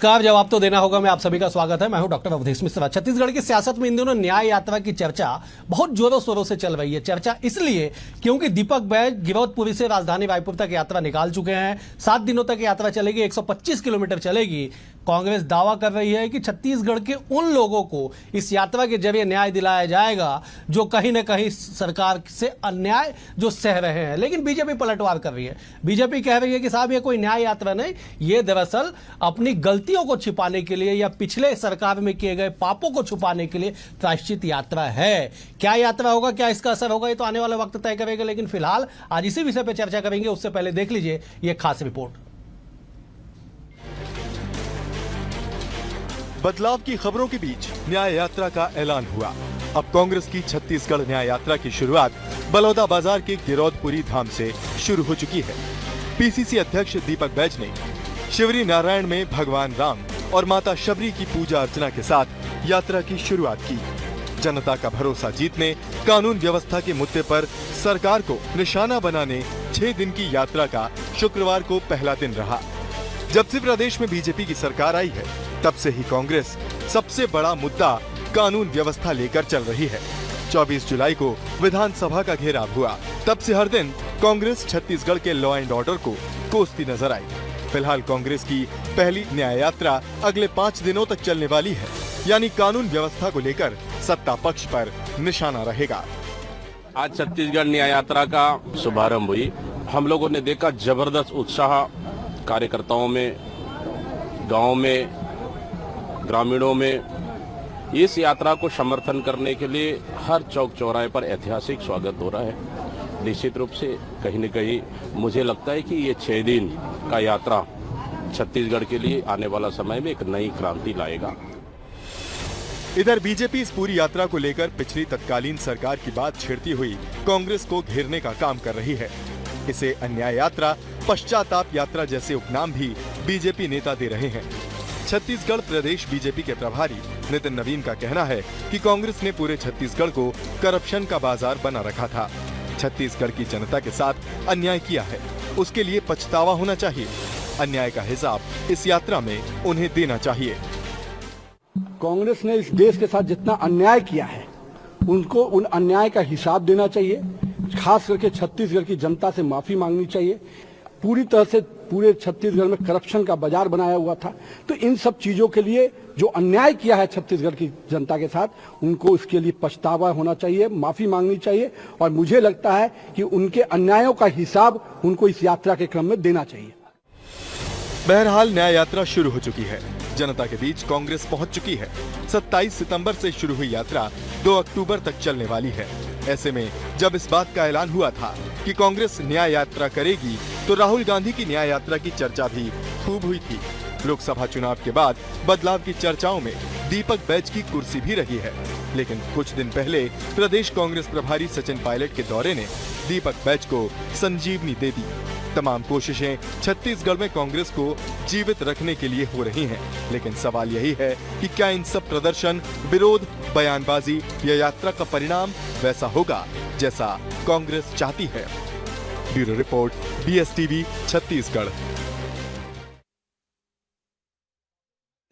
नमस्कार। जवाब तो देना होगा मैं आप सभी का स्वागत है। मैं हूं डॉक्टर अवधेश मिश्रा। छत्तीसगढ़ की सियासत में इन दिनों न्याय यात्रा की चर्चा बहुत जोरों शोरों से चल रही है। चर्चा इसलिए क्योंकि दीपक बैज गिरौदपुरी से राजधानी रायपुर तक यात्रा निकाल चुके हैं। 7 दिनों तक यात्रा चलेगी, 125 किलोमीटर चलेगी। कांग्रेस दावा कर रही है कि छत्तीसगढ़ के उन लोगों को इस यात्रा के जरिए न्याय दिलाया जाएगा जो कहीं ना कहीं सरकार से अन्याय जो सह रहे हैं। लेकिन बीजेपी पलटवार कर रही है। बीजेपी कह रही है कि साहब ये कोई न्याय यात्रा नहीं, ये दरअसल अपनी गलतियों को छिपाने के लिए या पिछले सरकार में किए गए पापों को छुपाने के लिए प्रायश्चित यात्रा है। क्या यात्रा होगा, क्या इसका असर होगा, ये तो आने वाला वक्त तय करेगा। लेकिन फिलहाल आज इसी विषय पर चर्चा करेंगे। उससे पहले देख लीजिए ये खास रिपोर्ट। बदलाव की खबरों के बीच न्याय यात्रा का ऐलान हुआ। अब कांग्रेस की छत्तीसगढ़ न्याय यात्रा की शुरुआत बलौदाबाजार के गिरौदपुरी धाम से शुरू हो चुकी है। पीसीसी अध्यक्ष दीपक बैज ने शिवरी नारायण में भगवान राम और माता शबरी की पूजा अर्चना के साथ यात्रा की शुरुआत की। जनता का भरोसा जीतने, कानून व्यवस्था के मुद्दे पर सरकार को निशाना बनाने 6 दिन की यात्रा का शुक्रवार को पहला दिन रहा। जब से प्रदेश में बीजेपी की सरकार आई है, तब से ही कांग्रेस सबसे बड़ा मुद्दा कानून व्यवस्था लेकर चल रही है। 24 जुलाई को विधानसभा का घेराव हुआ। तब से हर दिन कांग्रेस छत्तीसगढ़ के लॉ एंड ऑर्डर को कोसती नजर आई। फिलहाल कांग्रेस की पहली न्याय यात्रा अगले 5 दिनों तक चलने वाली है, यानी कानून व्यवस्था को लेकर सत्ता पक्ष पर निशाना रहेगा। आज छत्तीसगढ़ न्याय यात्रा का शुभारंभ हुई। हम लोगों ने देखा जबरदस्त उत्साह कार्यकर्ताओं में, गांव में, ग्रामीणों में। इस यात्रा को समर्थन करने के लिए हर चौक चौराहे पर ऐतिहासिक स्वागत हो रहा है। निश्चित रूप से कहीं न कहीं मुझे लगता है कि ये 6 दिन का यात्रा छत्तीसगढ़ के लिए आने वाला समय में एक नई क्रांति लाएगा। इधर बीजेपी इस पूरी यात्रा को लेकर पिछली तत्कालीन सरकार की बात छेड़ती हुई कांग्रेस को घेरने का काम कर रही है। इसे अन्याय यात्रा, पश्चाताप यात्रा जैसे उपनाम भी बीजेपी नेता दे रहे हैं। छत्तीसगढ़ प्रदेश बीजेपी के प्रभारी नितिन नवीन का कहना है कि कांग्रेस ने पूरे छत्तीसगढ़ को करप्शन का बाजार बना रखा था। छत्तीसगढ़ की जनता के साथ अन्याय किया है, उसके लिए पछतावा होना चाहिए। अन्याय का हिसाब इस यात्रा में उन्हें देना चाहिए। कांग्रेस ने इस देश के साथ जितना अन्याय किया है, उनको उन अन्याय का हिसाब देना चाहिए। खास करके छत्तीसगढ़ की जनता से माफी मांगनी चाहिए। पूरी तरह से पूरे छत्तीसगढ़ में करप्शन का बाजार बनाया हुआ था। तो इन सब चीजों के लिए जो अन्याय किया है छत्तीसगढ़ की जनता के साथ, उनको इसके लिए पछतावा होना चाहिए, माफी मांगनी चाहिए। और मुझे लगता है कि उनके अन्यायों का हिसाब उनको इस यात्रा के क्रम में देना चाहिए। बहरहाल न्याय यात्रा शुरू हो चुकी है। जनता के बीच कांग्रेस पहुंच चुकी है। 27 सितंबर से शुरू हुई यात्रा 2 अक्टूबर तक चलने वाली है। ऐसे में जब इस बात का ऐलान हुआ था कि कांग्रेस न्याय यात्रा करेगी, तो राहुल गांधी की न्याय यात्रा की चर्चा भी खूब हुई थी। लोकसभा चुनाव के बाद बदलाव की चर्चाओं में दीपक बैज की कुर्सी भी रही है। लेकिन कुछ दिन पहले प्रदेश कांग्रेस प्रभारी सचिन पायलट के दौरे ने दीपक बैज को संजीवनी दे दी। तमाम कोशिशें छत्तीसगढ़ में कांग्रेस को जीवित रखने के लिए हो रही हैं। लेकिन सवाल यही है कि क्या इन सब प्रदर्शन, विरोध, बयानबाजी या यात्रा का परिणाम वैसा होगा जैसा कांग्रेस चाहती है। Bureau report, BSTV, Chhattisgarh.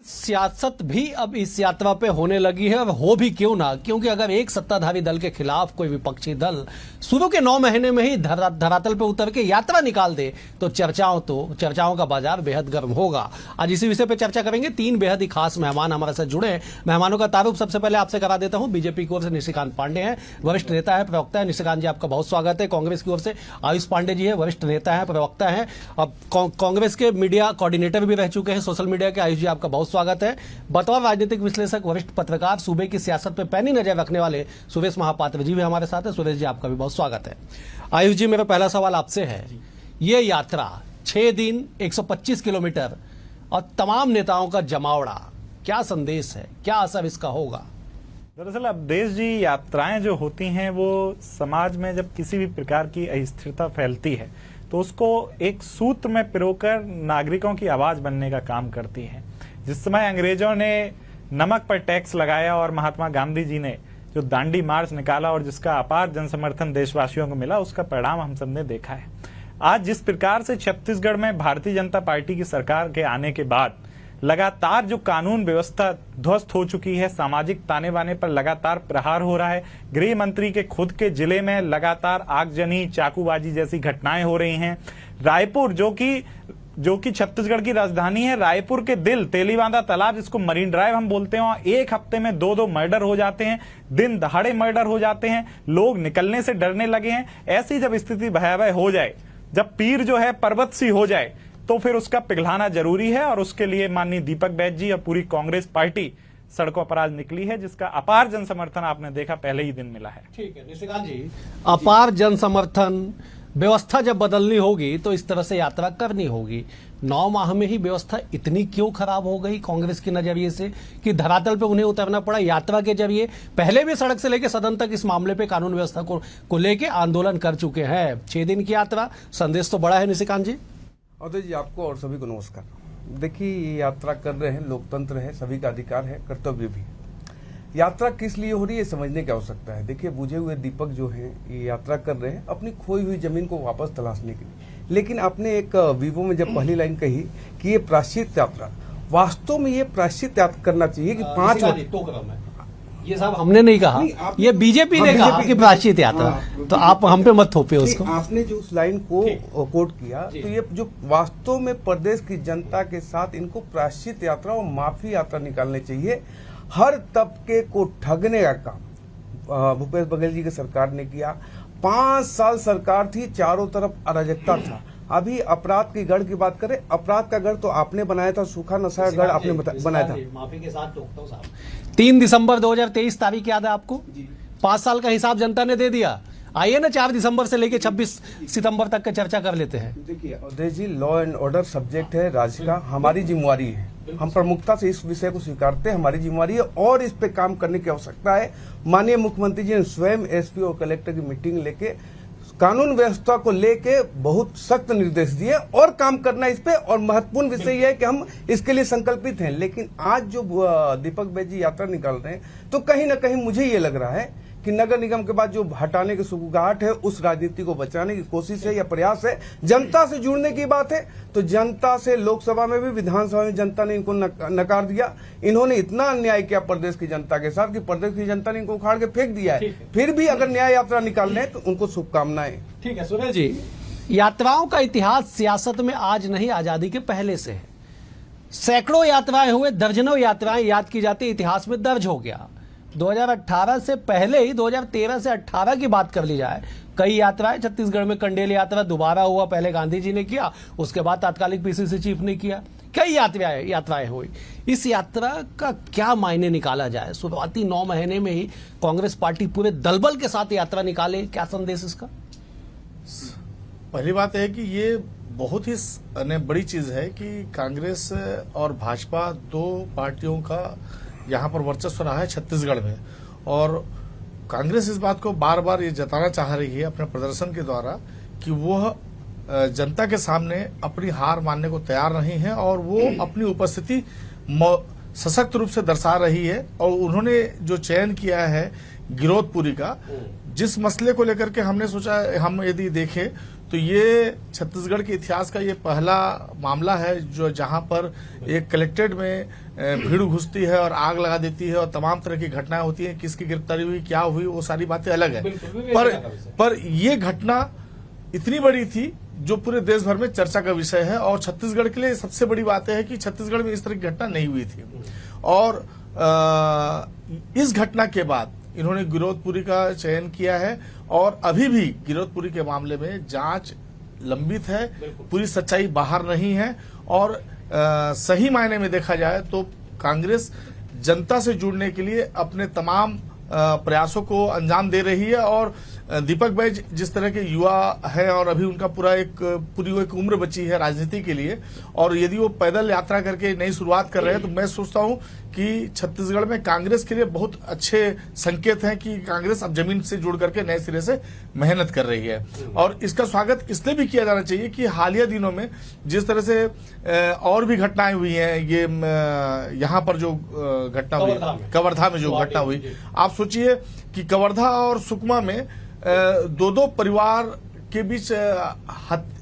सियासत भी अब इस यात्रा पे होने लगी है, और हो भी क्यों ना, क्योंकि अगर एक सत्ताधारी दल के खिलाफ कोई विपक्षी दल शुरू के 9 महीने में ही धरातल पे उतर के यात्रा निकाल दे तो चर्चाओं का बाजार बेहद गर्म होगा। आज इसी विषय पे चर्चा करेंगे। 3 बेहद ही खास मेहमान हमारे साथ जुड़े हैं। मेहमानों का तारुफ सबसे पहले आपसे करा देता हूं। बीजेपी की ओर से निशिकांत पांडे हैं, वरिष्ठ नेता है, प्रवक्ता है। निशिकांत जी, आपका बहुत स्वागत है। कांग्रेस की ओर से आयुष पांडे जी है, वरिष्ठ नेता है, प्रवक्ता है, अब कांग्रेस के मीडिया कोऑर्डिनेटर भी रह चुके हैं सोशल मीडिया के। आयुष जी, आपका बहुत स्वागत है। बतौर राजनीतिक विश्लेषक, वरिष्ठ पत्रकार, सूबे की सियासत पर पैनी नजर रखने वाले सुरेश महापात्र जी भी हमारे साथ है। सुरेश जी, आपका भी बहुत स्वागत है। आयुष जी, मेरा पहला सवाल आपसे है, ये यात्रा 6 दिन, 125 किलोमीटर और तमाम नेताओं का जमावड़ा, क्या संदेश है, क्या असर इसका होगा? दरअसल अवधेश जी, यात्राएं जो होती हैं वो समाज में जब किसी भी प्रकार की अस्थिरता फैलती है तो उसको एक सूत्र में पिरोकर नागरिकों की आवाज बनने का काम करती है। जिस समय अंग्रेजों ने नमक पर टैक्स लगाया और महात्मा गांधी जी ने जो दांडी मार्च निकाला और जिसका अपार जनसमर्थन देशवासियों को मिला, उसका परिणाम हम सबने देखा है। आज जिस प्रकार से छत्तीसगढ़ में भारतीय जनता पार्टी की सरकार के आने के बाद लगातार जो कानून व्यवस्था ध्वस्त हो चुकी है, सामाजिक ताने बाने पर लगातार प्रहार हो रहा है। गृह मंत्री के खुद के जिले में लगातार आगजनी, चाकूबाजी जैसी घटनाएं हो रही हैं। रायपुर जो कि छत्तीसगढ़ की राजधानी है, रायपुर के दिल तेलीबांधा तालाब, जिसको मरीन ड्राइव हम बोलते हैं, वहां एक हफ्ते में 2-2 मर्डर हो जाते हैं, दिन दहाड़े मर्डर हो जाते हैं, लोग निकलने से डरने लगे हैं। ऐसी जब स्थिति भयावह हो जाए, जब पीर जो है पर्वत सी हो जाए, तो फिर उसका पिघलाना जरूरी है। और उसके लिए माननीय दीपक बैज जी और पूरी कांग्रेस पार्टी सड़कों पर आज निकली है, जिसका अपार जन समर्थन आपने देखा पहले ही दिन मिला है। ठीक है निशिकांत जी, अपार जन समर्थन, व्यवस्था जब बदलनी होगी तो इस तरह से यात्रा करनी होगी। 9 माह में ही व्यवस्था इतनी क्यों खराब हो गई कांग्रेस के नजरिए से कि धरातल पे उन्हें उतरना पड़ा यात्रा के जरिए? पहले भी सड़क से लेकर सदन तक इस मामले पे कानून व्यवस्था को लेके आंदोलन कर चुके हैं। 6 दिन की यात्रा, संदेश तो बड़ा है निशिकांत जी। अवधेश जी, आपको और सभी को नमस्कार। देखिए, ये यात्रा कर रहे हैं, लोकतंत्र है, सभी का अधिकार है, कर्तव्य भी। यात्रा किस लिए हो रही है समझने की आवश्यकता है। देखिए, बुझे हुए दीपक जो हैं ये यात्रा कर रहे हैं अपनी खोई हुई जमीन को वापस तलाशने के लिए। लेकिन आपने एक वीवो में जब पहली लाइन कही कि ये प्रायश्चित यात्रा, वास्तव में ये प्रायश्चित यात्रा करना चाहिए कि 5 ये साहब हमने नहीं कहा, ये बीजेपी ने कहा कि प्रायश्चित यात्रा, तो आप हम पे मत थोपे उसको। आपने जो उस लाइन को कोट किया, तो ये जो वास्तव में प्रदेश की जनता के साथ इनको प्रायश्चित यात्रा और माफी यात्रा निकालने चाहिए। हर तबके को ठगने का काम भूपेश बघेल जी की सरकार ने किया। 5 साल सरकार थी, चारों तरफ अराजकता था। अभी अपराध की गढ़ की बात करें, अपराध का गढ़ तो आपने बनाया था, सूखा नशा का गढ़ आपने बनाया था। माफी के साथ टोकता हूं साहब। 3 दिसंबर 2023 तारीख याद है आपको? 5 साल का हिसाब जनता ने दे दिया। आइए ना 4 दिसंबर से लेकर 26 सितंबर तक का चर्चा कर लेते हैं। देखिए अवधेश जी, लॉ एंड ऑर्डर सब्जेक्ट है राज्य का, हमारी जिम्मेवारी है, हम प्रमुखता से इस विषय को स्वीकारते हैं, हमारी जिम्मेवारी है और इस पे काम करने की आवश्यकता है। माननीय मुख्यमंत्री जी ने स्वयं एसपी और कलेक्टर की मीटिंग लेके कानून व्यवस्था को लेके बहुत सख्त निर्देश दिए और काम करना इस पे। और महत्वपूर्ण विषय यह है कि हम इसके लिए संकल्पित हैं। लेकिन आज जो दीपक बैज जी यात्रा निकाल रहे हैं, तो कहीं ना कहीं मुझे ये लग रहा है कि नगर निगम के बाद जो हटाने की सुगबुगाहट है, उस राजनीति को बचाने की कोशिश है या प्रयास है। जनता से जुड़ने की बात है, तो जनता से लोकसभा में भी, विधानसभा में जनता ने इनको नकार दिया। इन्होंने इतना अन्याय किया प्रदेश की जनता के साथ कि प्रदेश की जनता ने इनको उखाड़ के फेंक दिया है। फिर भी अगर न्याय यात्रा निकालने हैं तो उनको शुभकामनाएं। ठीक है सुनील जी, यात्राओं का इतिहास सियासत में आज नहीं, आजादी के पहले से है। सैकड़ों यात्राएं हुए, दर्जनों यात्राएं याद की जाती, इतिहास में दर्ज हो गया। 2018 से पहले ही 2013 से 18 की बात कर ली जाए, कई यात्राएं, छत्तीसगढ़ में कंडेल यात्रा दोबारा हुआ, पहले गांधी जी ने किया, उसके बाद तात्कालिक पीसीसी चीफ ने किया। कई यात्राएं हुई। इस यात्रा का क्या मायने निकाला जाए? शुरुआती 9 महीने में ही कांग्रेस पार्टी पूरे दलबल के साथ यात्रा निकाले, क्या संदेश इसका? पहली बात है कि ये बहुत ही बड़ी चीज है कि कांग्रेस और भाजपा 2 पार्टियों का यहाँ पर वर्चस्व रहा है छत्तीसगढ़ में। और कांग्रेस इस बात को बार बार ये जताना चाह रही है अपने प्रदर्शन के द्वारा कि वह जनता के सामने अपनी हार मानने को तैयार नहीं है और वो अपनी उपस्थिति सशक्त रूप से दर्शा रही है। और उन्होंने जो चयन किया है गिरौदपुरी का, जिस मसले को लेकर के हमने सोचा, हम यदि देखें तो ये छत्तीसगढ़ के इतिहास का ये पहला मामला है जो जहां पर एक कलेक्ट्रेट में भीड़ घुसती है और आग लगा देती है और तमाम तरह की घटनाएं होती हैं। किसकी गिरफ्तारी हुई, क्या हुई, वो सारी बातें अलग है। पर ये घटना इतनी बड़ी थी जो पूरे देश भर में चर्चा का विषय है। और छत्तीसगढ़ के लिए सबसे बड़ी बात है कि छत्तीसगढ़ में इस तरह की घटना नहीं हुई थी। और इस घटना के बाद इन्होंने गिरौदपुरी का चयन किया है और अभी भी गिरौदपुरी के मामले में जांच लंबित है, पूरी सच्चाई बाहर नहीं है। और सही मायने में देखा जाए तो कांग्रेस जनता से जुड़ने के लिए अपने तमाम प्रयासों को अंजाम दे रही है। और दीपक बैज जिस तरह के युवा है और अभी उनका पूरी एक उम्र बची है राजनीति के लिए, और यदि वो पैदल यात्रा करके नई शुरुआत कर रहे हैं तो मैं सोचता हूं कि छत्तीसगढ़ में कांग्रेस के लिए बहुत अच्छे संकेत हैं कि कांग्रेस अब जमीन से जुड़ करके नए सिरे से मेहनत कर रही है। और इसका स्वागत इसलिए भी किया जाना चाहिए कि हालिया दिनों में जिस तरह से और भी घटनाएं हुई हैं, ये यहाँ पर जो घटना हुई कवर्धा में जो घटना हुई, आप सोचिए कि कवर्धा और सुकमा में 2-2 परिवार के बीच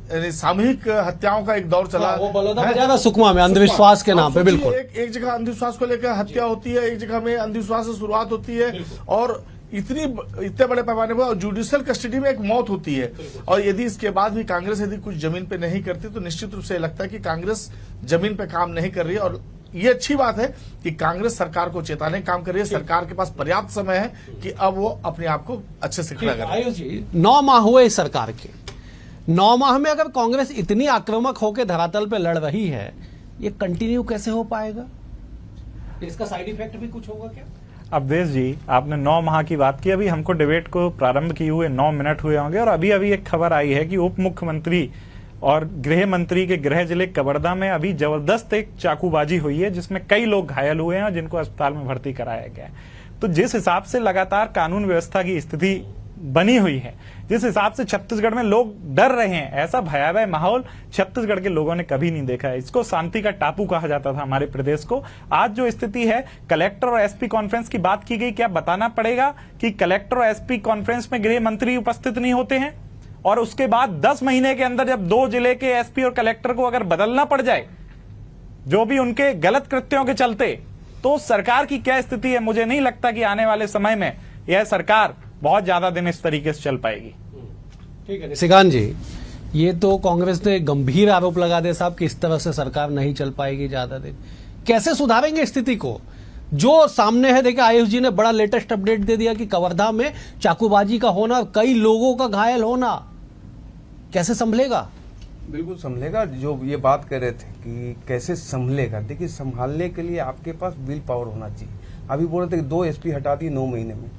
यानी सामूहिक हत्याओं का एक दौर चला। वो बलौदा बाजार और सुकमा में अंधविश्वास के नाम पे, सोचिए, बिल्कुल। एक जगह अंधविश्वास को लेकर हत्या होती है, एक जगह में अंधविश्वास से शुरुआत होती है, और इतने बड़े पैमाने पर जुडिशियल कस्टडी में एक मौत होती है। और यदि इसके बाद भी कांग्रेस यदि कुछ जमीन पे नहीं करती तो निश्चित रूप से लगता है कि कांग्रेस जमीन पे काम नहीं कर रही है। और ये अच्छी बात है कि कांग्रेस सरकार को चेताने का काम कर रही है। सरकार के पास पर्याप्त समय है कि अब वो अपने आप को अच्छे से खड़ा करे। आयुष जी, 9 माह हुए इस सरकार के, 9 माह में अगर कांग्रेस इतनी आक्रामक होकर धरातल पे लड़ रही है, ये कंटिन्यू कैसे हो पाएगा? इसका साइड इफेक्ट भी कुछ होगा क्या? अवधेश जी, आपने 9 माह की बात की। अभी हमको डिबेट को प्रारंभ किए हुए 9 मिनट हुए होंगे और अभी एक खबर आई है कि उप मुख्यमंत्री और गृह मंत्री के गृह जिले कवर्धा में अभी जबरदस्त एक चाकूबाजी हुई है, जिसमें कई लोग घायल हुए हैं और जिनको अस्पताल में भर्ती कराया गया है। तो जिस हिसाब से लगातार कानून व्यवस्था की स्थिति बनी हुई है, जिस हिसाब से छत्तीसगढ़ में लोग डर रहे हैं, ऐसा भयावह माहौल छत्तीसगढ़ के लोगों ने कभी नहीं देखा है। इसको शांति का टापू कहा जाता था हमारे प्रदेश को। आज जो स्थिति है, कलेक्टर और एसपी कॉन्फ्रेंस की बात की गई, क्या बताना पड़ेगा कि कलेक्टर और एसपी कॉन्फ्रेंस में गृह मंत्री उपस्थित नहीं होते हैं? और उसके बाद 10 महीने के अंदर जब 2 जिले के एसपी और कलेक्टर को अगर बदलना पड़ जाए, जो भी उनके गलत कृत्यों के चलते, तो सरकार की क्या स्थिति है? मुझे नहीं लगता कि आने वाले समय में यह सरकार बहुत ज्यादा दिन इस तरीके से चल पाएगी। ठीक है निशिकांत जी, ये तो कांग्रेस ने गंभीर आरोप लगा दिया साहब कि इस तरह से सरकार नहीं चल पाएगी ज्यादा दिन। कैसे सुधारेंगे स्थिति को? जो सामने है, देखिए आयुष जी ने बड़ा लेटेस्ट अपडेट दे दिया कि कवर्धा में चाकूबाजी का होना, कई लोगों का घायल होना, कैसे संभलेगा? बिल्कुल संभलेगा। जो ये बात कर रहे थे कि कैसे संभलेगा, देखिए संभालने के लिए आपके पास विल पावर होना चाहिए। अभी बोल रहे थे कि 2 एसपी हटा दिए 9 महीने में।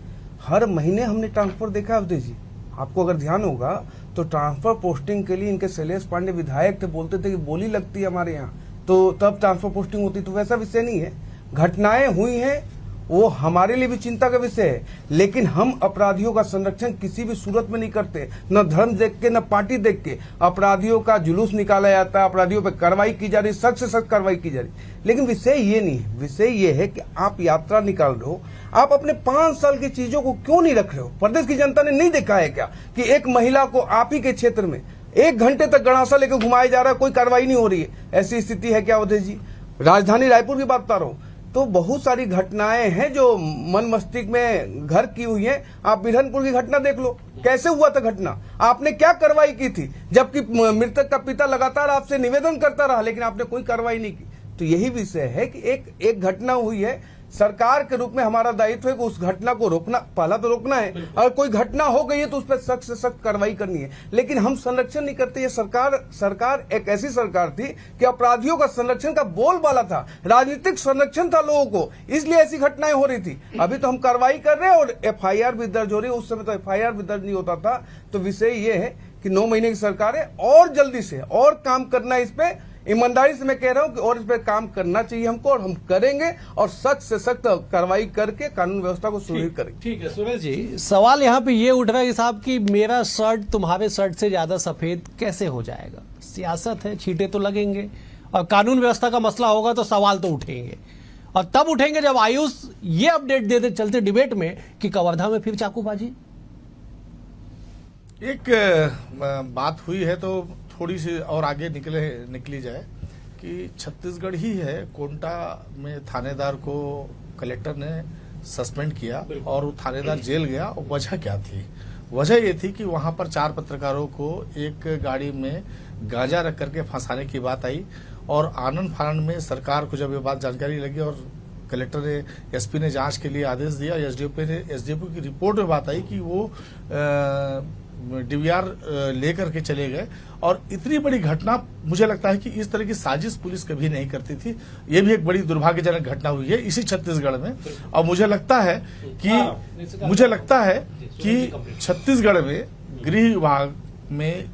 हर महीने हमने ट्रांसफर देखा है अवधेश जी, आपको अगर ध्यान होगा तो ट्रांसफर पोस्टिंग के लिए इनके शैलेश पांडे विधायक थे, बोलते थे कि बोली लगती है हमारे यहाँ, तो तब ट्रांसफर पोस्टिंग होती। तो वैसा विषय नहीं है, घटनाएं हुई हैं वो हमारे लिए भी चिंता का विषय है, लेकिन हम अपराधियों का संरक्षण किसी भी सूरत में नहीं करते, न धर्म देख के न पार्टी देख के। अपराधियों का जुलूस निकाला जाता है, अपराधियों पर कार्रवाई की जा रही, सख्त से सख्त कार्रवाई की जा रही। लेकिन विषय ये नहीं है, विषय ये है कि आप यात्रा निकाल रहे हो, आप अपने 5 साल की चीजों को क्यों नहीं रख रहे हो? प्रदेश की जनता ने नहीं देखा है क्या कि एक महिला को आप ही के क्षेत्र में 1 घंटे तक गणासा लेकर घुमाया जा रहा है, कोई कार्रवाई नहीं हो रही है? ऐसी स्थिति है क्या अवधेश जी? राजधानी रायपुर की बात बता रहा हूं, तो बहुत सारी घटनाएं हैं जो मन मस्तिष्क में घर की हुई हैं। आप बिरहनपुर की घटना देख लो, कैसे हुआ था घटना, आपने क्या कार्रवाई की थी? जबकि मृतक का पिता लगातार आपसे निवेदन करता रहा, लेकिन आपने कोई कार्रवाई नहीं की। तो यही विषय है कि एक घटना हुई है, सरकार के रूप में हमारा दायित्व है कि उस घटना को रोकना, पहला तो रोकना है, अगर कोई घटना हो गई है तो उस पर सख्त से सख्त कार्रवाई करनी है। लेकिन हम संरक्षण नहीं करते। ये सरकार एक ऐसी सरकार थी कि अपराधियों का संरक्षण का बोलबाला था, राजनीतिक संरक्षण था लोगों को, इसलिए ऐसी घटनाएं हो रही थी। अभी तो हम कार्रवाई कर रहे हैं और एफआईआर भी दर्ज हो रही है, उस समय तो एफआईआर भी दर्ज नहीं होता था। तो विषय ये है कि 9 महीने की सरकार है और जल्दी से और काम करना है इस पे। ईमानदारी से मैं कह रहा हूं कि और इस पर काम करना चाहिए हमको, और हम करेंगे और सख्त से सख्त कार्रवाई करके कानून व्यवस्था को सुदृढ़ करेंगे। ठीक है सुरेश जी, सवाल यहाँ पे ये उठ रहा है साहब कि मेरा शर्ट तुम्हारे शर्ट से ज्यादा सफेद कैसे हो जाएगा? सियासत है, छींटे तो लगेंगे, और कानून व्यवस्था का मसला होगा तो सवाल तो उठेंगे, और तब उठेंगे जब आयुष ये अपडेट देते चलते डिबेट में कि कवर्धा में फिर चाकूबाजी। एक बात हुई है तो थोड़ी सी और आगे निकली जाए कि छत्तीसगढ़ ही है, कोंटा में थानेदार को कलेक्टर ने सस्पेंड किया और वो थानेदार जेल गया। और वजह क्या थी? वजह ये थी कि वहां पर 4 पत्रकारों को एक गाड़ी में गांजा रख करके फंसाने की बात आई, और आनंद फानंद में सरकार को जब ये बात जानकारी लगी और कलेक्टर ने, एसपी ने जांच के लिए आदेश दिया, एसडीओपी की रिपोर्ट में बात आई कि वो डीवीआर लेकर के चले गए। और इतनी बड़ी घटना, मुझे लगता है कि इस तरह की साजिश पुलिस कभी नहीं करती थी। ये भी एक बड़ी दुर्भाग्यजनक घटना हुई है इसी छत्तीसगढ़ में। और मुझे लगता है कि छत्तीसगढ़ में गृह विभाग में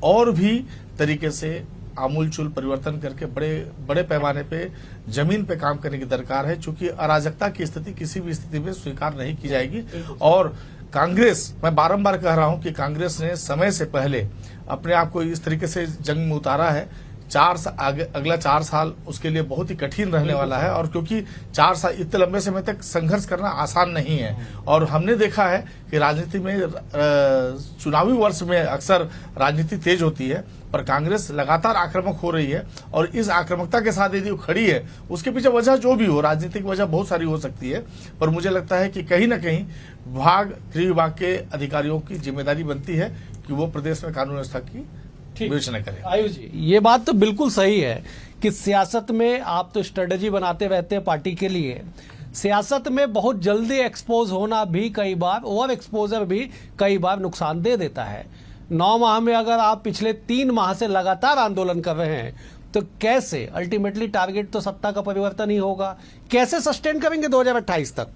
और भी तरीके से आमूलचूल परिवर्तन करके बड़े पैमाने पे जमीन पे काम करने की दरकार है, क्योंकि अराजकता की स्थिति किसी भी स्थिति में स्वीकार नहीं की जाएगी। और कांग्रेस, मैं बारंबार कह रहा हूं कि कांग्रेस ने समय से पहले अपने आप को इस तरीके से जंग में उतारा है अगला 4 साल उसके लिए बहुत ही कठिन रहने वाला है। और क्योंकि 4 साल इतने लंबे समय तक संघर्ष करना आसान नहीं है, और हमने देखा है कि राजनीति में चुनावी वर्ष में अक्सर राजनीति तेज होती है, पर कांग्रेस लगातार आक्रामक हो रही है। और इस आक्रामकता के साथ यदि वो खड़ी है, उसके पीछे वजह जो भी हो, राजनीतिक वजह बहुत सारी हो सकती है, पर मुझे लगता है कि कहीं ना कहीं गृह विभाग के अधिकारियों की जिम्मेदारी बनती है कि वो प्रदेश में कानून व्यवस्था की विवेचना करें। आयुष जी, ये बात तो बिल्कुल सही है कि सियासत में आप तो स्ट्रेटजी बनाते रहते हैं पार्टी के लिए। सियासत में बहुत जल्दी एक्सपोज होना भी कई बार, ओवर एक्सपोजर भी कई बार नुकसान दे देता है। 9 माह में अगर आप पिछले 3 माह से लगातार आंदोलन कर रहे हैं तो कैसे अल्टीमेटली टारगेट तो सत्ता का परिवर्तन ही होगा, कैसे सस्टेन करेंगे 2028 तक?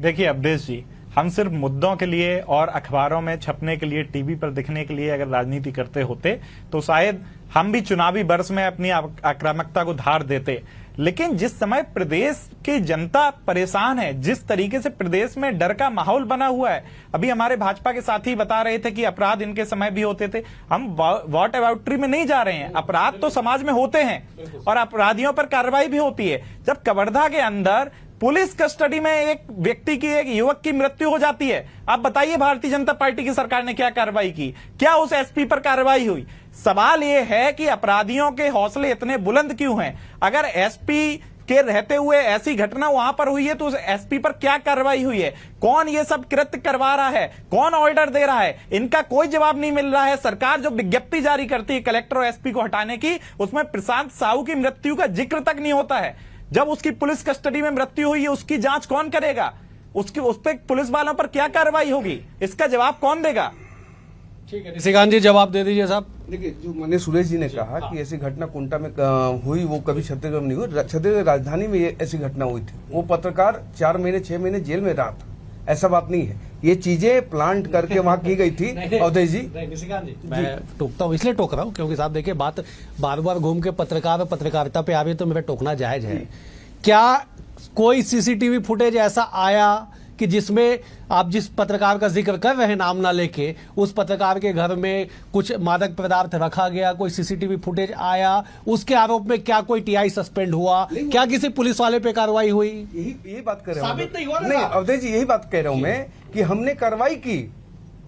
देखिए अवधेश जी, हम सिर्फ मुद्दों के लिए और अखबारों में छपने के लिए, टीवी पर दिखने के लिए अगर राजनीति करते होते तो शायद हम भी चुनावी वर्ष में अपनी आक्रामकता को धार देते। लेकिन जिस समय प्रदेश की जनता परेशान है, जिस तरीके से प्रदेश में डर का माहौल बना हुआ है, अभी हमारे भाजपा के साथी बता रहे थे कि अपराध इनके समय भी होते थे। हम वॉट अबाउटरी में नहीं जा रहे हैं, अपराध तो समाज में होते हैं और अपराधियों पर कार्रवाई भी होती है। जब कवर्धा के अंदर पुलिस कस्टडी में एक व्यक्ति की, एक युवक की मृत्यु हो जाती है, आप बताइए भारतीय जनता पार्टी की सरकार ने क्या कार्रवाई की? क्या उस एसपी पर कार्रवाई हुई? सवाल यह है कि अपराधियों के हौसले इतने बुलंद क्यों हैं? अगर एसपी के रहते हुए ऐसी घटना वहां पर हुई है तो उस एसपी पर क्या कार्रवाई हुई है? कौन ये सब कृत्य करवा रहा है? कौन ऑर्डर दे रहा है? इनका कोई जवाब नहीं मिल रहा है। सरकार जो विज्ञप्ति जारी करती है कलेक्टर और एसपी को हटाने की, उसमें प्रशांत साहू की मृत्यु का जिक्र तक नहीं होता है। जब उसकी पुलिस कस्टडी में मृत्यु हुई है, उसकी जांच कौन करेगा? उस पर पुलिस वालों पर क्या कार्रवाई होगी? इसका जवाब कौन देगा? ठीक है, निशिकांत जी जवाब दे दीजिए साहब। देखिए, जो मैंने सुरेश जी ने कहा कि ऐसी घटना कुंटा में हुई, वो कभी छत्तीसगढ़ में नहीं हुई। छत्तीसगढ़ राजधानी में ऐसी घटना हुई थी। वो पत्रकार 4 महीने 6 महीने जेल में रहा था, ऐसा बात नहीं है। ये चीजें प्लांट करके वहां की गई थी। अवधेश जी, निशिकांत जी, मैं टोकता हूँ, इसलिए टोक रहा हूँ क्योंकि साहब देखिए, बात बार बार घूम के पत्रकार और पत्रकारिता पे आ रही है तो मेरा टोकना जायज है। क्या कोई सीसीटीवी फुटेज ऐसा आया कि जिसमें आप जिस पत्रकार का जिक्र कर रहे हैं नाम ना लेके, उस पत्रकार के घर में कुछ मादक पदार्थ रखा गया, कोई सीसीटीवी फुटेज आया, उसके आरोप में क्या कोई टीआई सस्पेंड हुआ? क्या किसी पुलिस वाले पे कार्रवाई हुई? यही बात कर रहा हूँ। साबित नहीं हुआ ना? नहीं अवधेश जी, यही बात कह रहा हूँ मैं कि हमने कार्रवाई की,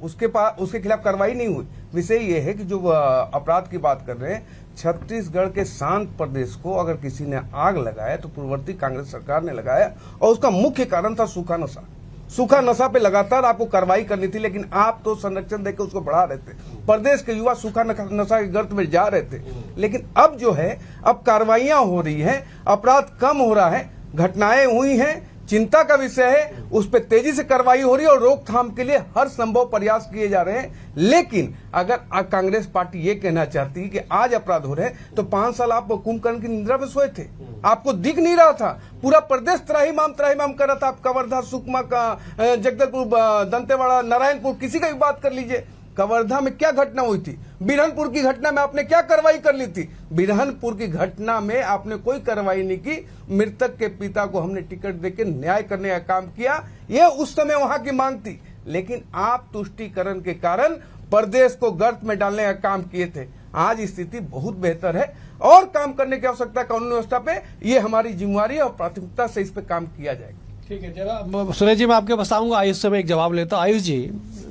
उसके खिलाफ कार्रवाई नहीं हुई। विषय ये है कि जो अपराध की बात कर रहे हैं, छत्तीसगढ़ के शांत प्रदेश को अगर किसी ने आग लगाया तो पूर्ववर्ती कांग्रेस सरकार ने लगाया, और उसका मुख्य कारण था सूखा नशा। सूखा नशा पे लगातार आपको कार्रवाई करनी थी, लेकिन आप तो संरक्षण देकर उसको बढ़ा रहे थे। प्रदेश के युवा सूखा नशा के गर्त में जा रहे थे। लेकिन अब जो है, अब कार्रवाइयां हो रही हैं, अपराध कम हो रहा है, घटनाएं हुई हैं, चिंता का विषय है, उस पर तेजी से कार्रवाई हो रही है और रोकथाम के लिए हर संभव प्रयास किए जा रहे हैं। लेकिन अगर कांग्रेस पार्टी ये कहना चाहती है कि आज अपराध हो रहे हैं, तो 5 साल आप कुंभकर्ण की निद्रा में सोए थे, आपको दिख नहीं रहा था। पूरा प्रदेश त्राहिमाम कर रहा था। आप कवर्धा, सुकमा का, जगदलपुर, दंतेवाड़ा, नारायणपुर, किसी का भी बात कर लीजिए। कवर्धा में क्या घटना हुई थी? बिरहनपुर की घटना में आपने क्या कार्रवाई कर ली थी? बिरहनपुर की घटना में आपने कोई कार्रवाई नहीं की। मृतक के पिता को हमने टिकट देकर न्याय करने का काम किया, यह उस समय वहां की मांग थी। लेकिन आप तुष्टीकरण के कारण प्रदेश को गर्त में डालने का काम किए थे। आज स्थिति बहुत बेहतर है और काम करने की आवश्यकता कानून व्यवस्था पे, ये हमारी जिम्मेवारी है और प्राथमिकता से इस पे काम किया जाएगा। ठीक है, जरा सुरेश जी मैं आपके पास आऊंगा। आयुष से मैं एक जवाब लेता हूं। आयुष जी,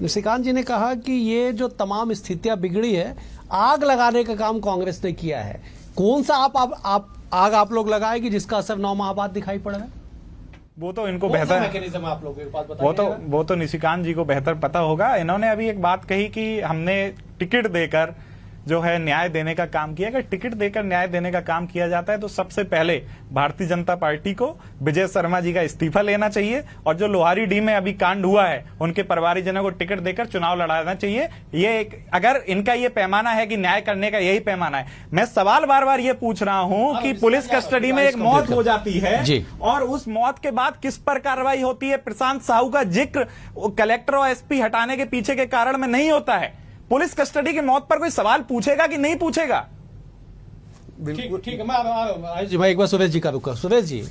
निशिकांत जी ने कहा कि ये जो तमाम स्थितियां बिगड़ी है, आग लगाने का काम कांग्रेस ने किया है। कौन सा आग आप लोग लगाए कि जिसका असर 9 माह बाद दिखाई पड़ रहा है? वो तो इनको बेहतर मैकेनिज्म आप लोग वो तो निशिकांत जी को बेहतर पता होगा। इन्होंने अभी एक बात कही कि हमने टिकट देकर जो है न्याय देने का काम किया। अगर टिकट देकर न्याय देने का काम किया जाता है तो सबसे पहले भारतीय जनता पार्टी को विजय शर्मा जी का इस्तीफा लेना चाहिए और जो लोहारीडीह में अभी कांड हुआ है उनके परिवारजनों को टिकट देकर चुनाव लड़ाना चाहिए। ये अगर इनका ये पैमाना है कि न्याय करने का यही पैमाना है, मैं सवाल बार बार ये पूछ रहा हूं कि पुलिस कस्टडी में एक मौत हो जाती है और उस मौत के बाद किस पर कार्रवाई होती है? प्रशांत साहू का जिक्र कलेक्टर और एसपी हटाने के पीछे के कारण में नहीं होता है। पुलिस कस्टडी की मौत पर कोई सवाल पूछेगा कि नहीं पूछेगा? ठीक है, मैं एक बार सुरेश जी का रुका। सुरेश जी,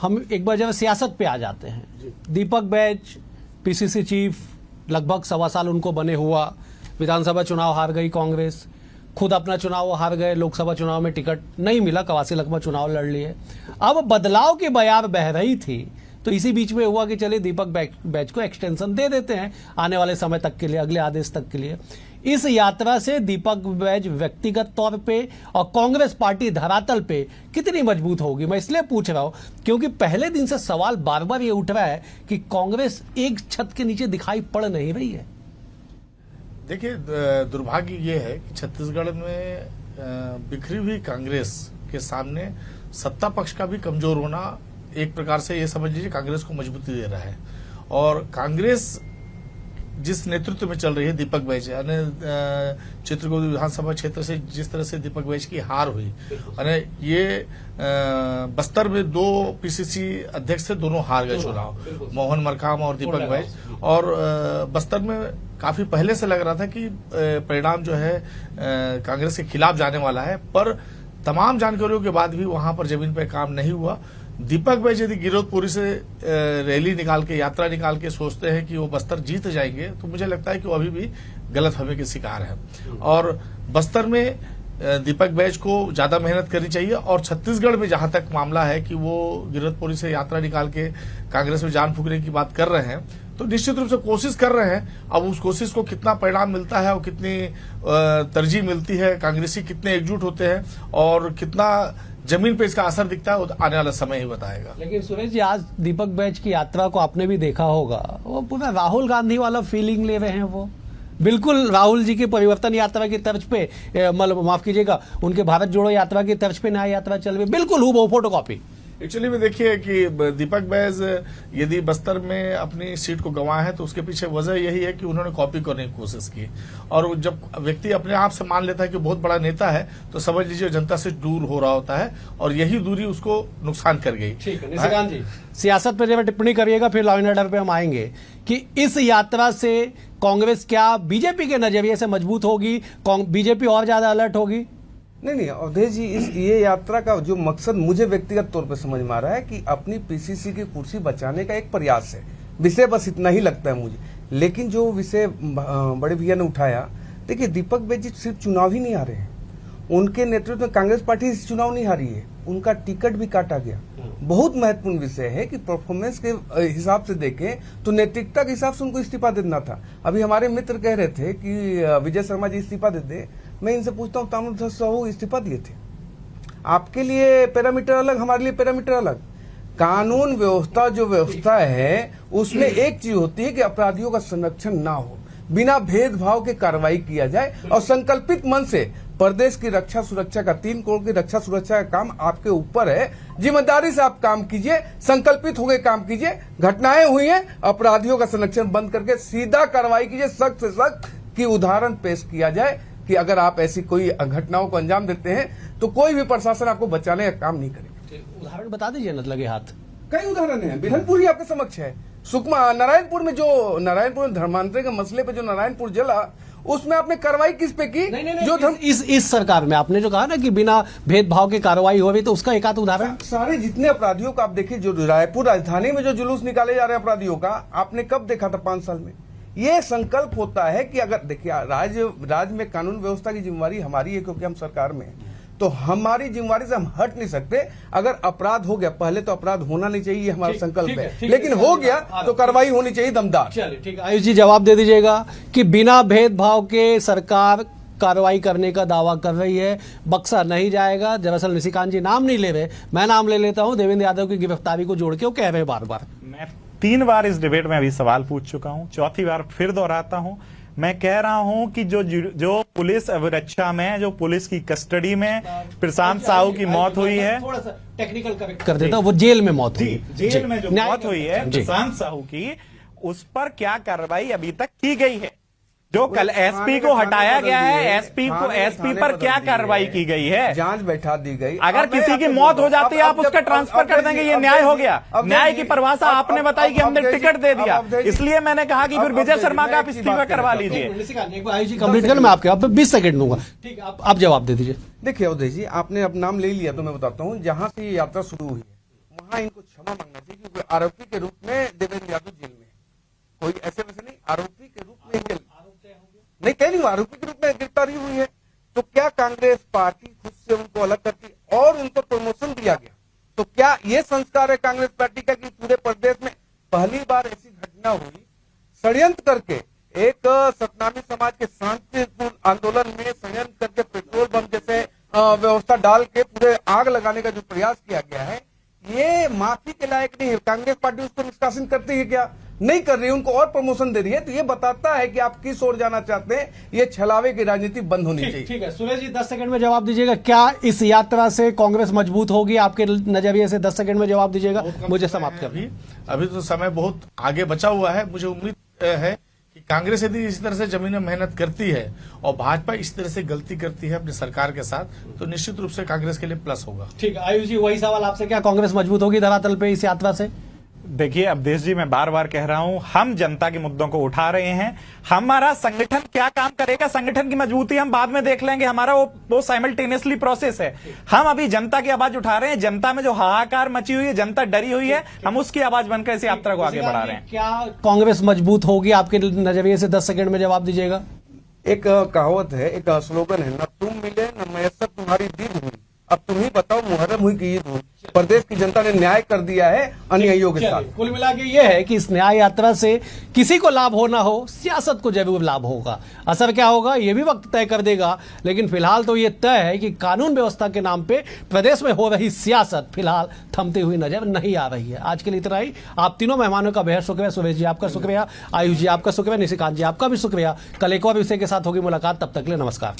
हम एक बार जब सियासत पे आ जाते हैं, दीपक बैज पीसीसी चीफ, लगभग 1.25 साल उनको बने हुआ, विधानसभा चुनाव हार गई कांग्रेस, खुद अपना चुनाव हार गए, लोकसभा चुनाव में टिकट नहीं मिला, कवासी लखमा चुनाव लड़ लिए। अब बदलाव की बयार बह रही थी, तो इसी बीच में हुआ कि चलिए दीपक बैच को एक्सटेंशन दे देते हैं आने वाले समय तक के लिए, अगले आदेश तक के लिए। इस यात्रा से दीपक बैच व्यक्तिगत तौर पे और कांग्रेस पार्टी धरातल पे कितनी मजबूत होगी, मैं इसलिए पूछ रहा हूं क्योंकि पहले दिन से सवाल बार बार ये उठ रहा है कि कांग्रेस एक छत के नीचे दिखाई पड़ नहीं रही है। देखिए, दुर्भाग्य ये है कि छत्तीसगढ़ में बिखरी हुई कांग्रेस के सामने सत्ता पक्ष का भी कमजोर होना एक प्रकार से ये समझ लीजिए कांग्रेस को मजबूती दे रहा है। और कांग्रेस जिस नेतृत्व में चल रही है, दीपक बैच, चित्रकूट विधानसभा क्षेत्र से जिस तरह से दीपक बैच की हार हुई, ये बस्तर में 2 पीसीसी अध्यक्ष थे, दोनों हार गए चुनाव, मोहन मरकाम और दीपक बैच। और बस्तर में काफी पहले से लग रहा था कि परिणाम जो है कांग्रेस के खिलाफ जाने वाला है, पर तमाम जानकारियों के बाद भी वहां पर जमीन पर काम नहीं हुआ। दीपक बैच यदि गिरोधपुरी से रैली निकाल के, यात्रा निकाल के सोचते हैं कि वो बस्तर जीत जाएंगे, तो मुझे लगता है कि वो अभी भी गलतफहमी के शिकार है। और बस्तर में दीपक बैच को ज्यादा मेहनत करनी चाहिए। और छत्तीसगढ़ में जहां तक मामला है कि वो गिरोधपुरी से यात्रा निकाल के कांग्रेस में जान फूकने की बात कर रहे हैं, तो निश्चित रूप से कोशिश कर रहे हैं। अब उस कोशिश को कितना परिणाम मिलता है और कितनी तरजीह मिलती है, कांग्रेसी कितने एकजुट होते हैं और कितना जमीन पे इसका असर दिखता है, वो आने वाला समय ही बताएगा। लेकिन सुरेश जी, आज दीपक बैच की यात्रा को आपने भी देखा होगा, वो पूरा राहुल गांधी वाला फीलिंग ले रहे हैं। वो बिल्कुल राहुल जी की परिवर्तन यात्रा की तर्ज पे, मतलब माफ कीजिएगा, उनके भारत जोड़ो यात्रा की तर्ज पे न्याय यात्रा चल रही, बिल्कुल हूबहू फोटोकॉपी। एक्चुअली में देखिए कि दीपक बैच यदि बस्तर में अपनी सीट को गंवाए हैं, तो उसके पीछे वजह यही है कि उन्होंने कॉपी करने की कोशिश की। और जब व्यक्ति अपने आप से मान लेता है कि बहुत बड़ा नेता है, तो समझ लीजिए जनता से दूर हो रहा होता है, और यही दूरी उसको नुकसान कर गई। ठीक है निशिकांत जी, सियासत पे जब टिप्पणी करिएगा, फिर लॉ एंड ऑर्डर पे हम आएंगे कि इस यात्रा से कांग्रेस क्या बीजेपी के नजरिए से मजबूत होगी, बीजेपी और ज्यादा अलर्ट होगी? नहीं, अवधेश जी, ये यात्रा का जो मकसद मुझे व्यक्तिगत तौर पे समझ में आ रहा है कि अपनी पीसीसी की कुर्सी बचाने का एक प्रयास है। विषय बस इतना ही लगता है मुझे। लेकिन जो विषय बड़े भैया ने उठाया, देखिए दीपक बैच जी सिर्फ चुनाव ही नहीं हारे हैं, उनके नेतृत्व में कांग्रेस पार्टी चुनाव नहीं हारी है, उनका टिकट भी काटा गया। बहुत महत्वपूर्ण विषय है कि परफॉर्मेंस के हिसाब से देखें तो नैतिकता के हिसाब से उनको इस्तीफा देना था। अभी हमारे मित्र कह रहे थे कि विजय शर्मा जी इस्तीफा देते, मैं इनसे पूछता हूँ, ताम्रध्वज साहू इस्तीफा दिए थे। आपके लिए पैरामीटर अलग, हमारे लिए पैरामीटर अलग। कानून व्यवस्था जो व्यवस्था है, उसमें एक चीज होती है कि अपराधियों का संरक्षण ना हो, बिना भेदभाव के कार्रवाई किया जाए, और संकल्पित मन से प्रदेश की रक्षा सुरक्षा का 3 करोड़ की रक्षा सुरक्षा का काम आपके ऊपर है। जिम्मेदारी से आप काम कीजिए, संकल्पित होकर काम कीजिए। घटनाएं हुई हैं, अपराधियों का संरक्षण बंद करके सीधा कार्रवाई कीजिए, सख्त से सख्त की उदाहरण पेश किया जाए कि अगर आप ऐसी कोई घटनाओं को अंजाम देते हैं तो कोई भी प्रशासन आपको बचाने का काम नहीं करेगा। उदाहरण बता दीजिए न लगे हाथ। कई उदाहरण हैं, बिरहनपुर ही आपके समक्ष है। सुकमा नारायणपुर में धर्मांतरण के मसले पे जो नारायणपुर जला, उसमें आपने कार्रवाई किस पे की? नहीं, जो इस सरकार में आपने जो कहा ना कि बिना भेदभाव के कार्रवाई हो रही, तो उसका एक आध उदाहरण। सारे जितने अपराधियों का आप देखिए, जो रायपुर राजधानी में जो जुलूस निकाले जा रहे हैं अपराधियों का, आपने कब देखा था 5 साल में? ये संकल्प होता है कि अगर देखिए राज्य में कानून व्यवस्था की जिम्मेवारी हमारी है, क्योंकि हम सरकार में हैं, तो हमारी जिम्मेवारी से हम हट नहीं सकते। अगर अपराध हो गया, पहले तो अपराध होना नहीं चाहिए, ये हमारा संकल्प है, लेकिन हो गया तो कार्रवाई होनी चाहिए दमदार। चलिए ठीक है, आयुष जी जवाब दे दीजिएगा कि बिना भेदभाव के सरकार कार्रवाई करने का दावा कर रही है, बक्सा नहीं जाएगा। दरअसल निशिकांत जी नाम नहीं ले रहे, मैं नाम ले लेता हूं, देवेंद्र यादव की गिरफ्तारी को जोड़ के वो कह रहे बार बार। मैं 3 बार इस डिबेट में अभी सवाल पूछ चुका हूं, 4थी बार फिर दोहराता हूं। मैं कह रहा हूं कि जो पुलिस अभिरक्षा में, जो पुलिस की कस्टडी में प्रशांत साहू की मौत हुई है, थोड़ा सा टेक्निकल करेक्ट कर देता हूं, वो जेल में मौत हुई, जेल में जो मौत हुई है प्रशांत साहू की, उस पर क्या कार्रवाई अभी तक की गई है? जो कल एसपी को हटाया गया है, एसपी पर क्या कार्रवाई की गई है? जांच बैठा दी गई। अगर किसी की मौत हो जाती है, आप उसका ट्रांसफर कर देंगे, ये न्याय हो गया? न्याय की परिभाषा आपने बताई कि हमने टिकट दे दिया, इसलिए मैंने कहा कि फिर विजय शर्मा का आप इस्तीफा करवा लीजिए। कंप्लीट कर, मैं आपके 20 सेकंड दूंगा। ठीक है, आप जवाब दे दीजिए। देखिए अवधेश जी, आपने अब नाम ले लिया तो मैं बताता हूँ, जहां से ये यात्रा शुरू हुई है वहां इनको क्षमा मांगना चाहिए, क्योंकि आरोपी के रूप में देवेंद्र यादव जेल में, कोई ऐसे वैसे नहीं, आरोपी के रूप में नहीं, कह नहीं, आरोपी के रूप में गिरफ्तारी हुई है। तो क्या कांग्रेस पार्टी खुद से उनको अलग करती और उनको प्रमोशन दिया गया? तो क्या ये संस्कार है कांग्रेस पार्टी का कि पूरे प्रदेश में पहली बार ऐसी घटना हुई, षड्यंत्र करके एक सतनामी समाज के शांतिपूर्ण आंदोलन में षड्यंत्र करके पेट्रोल बम जैसे व्यवस्था डाल के पूरे आग लगाने का जो प्रयास किया गया है, ये माफी के लायक नहीं है। कांग्रेस पार्टी उसको निष्कासित करती है क्या? नहीं कर रही है, उनको और प्रमोशन दे रही है। तो ये बताता है कि आप किस ओर जाना चाहते हैं। ये छलावे की राजनीति बंद होनी चाहिए। ठीक है सुरेश जी, 10 सेकंड में जवाब दीजिएगा। क्या इस यात्रा से कांग्रेस मजबूत होगी आपके नजरिए से? 10 सेकंड में जवाब दीजिएगा, मुझे समाप्त कर। अभी तो समय बहुत आगे बचा हुआ है। मुझे उम्मीद है कि कांग्रेस यदि इस तरह से जमीन में मेहनत करती है और भाजपा इस तरह से गलती करती है अपनी सरकार के साथ, तो निश्चित रूप से कांग्रेस के लिए प्लस होगा। ठीक है आयुष जी, वही सवाल आपसे, क्या कांग्रेस मजबूत होगी धरातल पे इस यात्रा से? देखिए अवधेश जी, मैं बार बार कह रहा हूं, हम जनता के मुद्दों को उठा रहे हैं। हमारा संगठन क्या काम करेगा, संगठन की मजबूती हम बाद में देख लेंगे। हमारा वो साइमल्टेनियसली प्रोसेस है। हम अभी जनता की आवाज उठा रहे हैं। जनता में जो हाहाकार मची हुई है, जनता डरी हुई है, हम उसकी आवाज बनकर इस यात्रा को आगे बढ़ा रहे हैं। क्या कांग्रेस मजबूत होगी आपके नजरिए से? 10 सेकंड में जवाब दीजिएगा। एक कहावत है, एक स्लोगन है, न तुम मिले न मैसर तुम्हारी दीद हुई, अब तुम ही बताओ मुहर्रम हुई कि ईद हुई। प्रदेश की जनता ने न्याय कर दिया है अनुयायियों के साथ। कुल मिला के ये है कि इस न्याय यात्रा से किसी को लाभ हो ना हो, सियासत को जरूर लाभ होगा। असर क्या होगा ये भी वक्त तय कर देगा, लेकिन फिलहाल तो ये तय है कि कानून व्यवस्था के नाम पे प्रदेश में हो रही सियासत फिलहाल थमती हुई नजर नहीं आ रही है। आज के लिए इतना ही। आप तीनों मेहमानों का बेहद शुक्रिया। सुरेश जी आपका शुक्रिया, आयुष जी आपका शुक्रिया, निशिकांत जी आपका भी शुक्रिया। कल एक और विषय के साथ होगी मुलाकात, तब तक के लिए नमस्कार।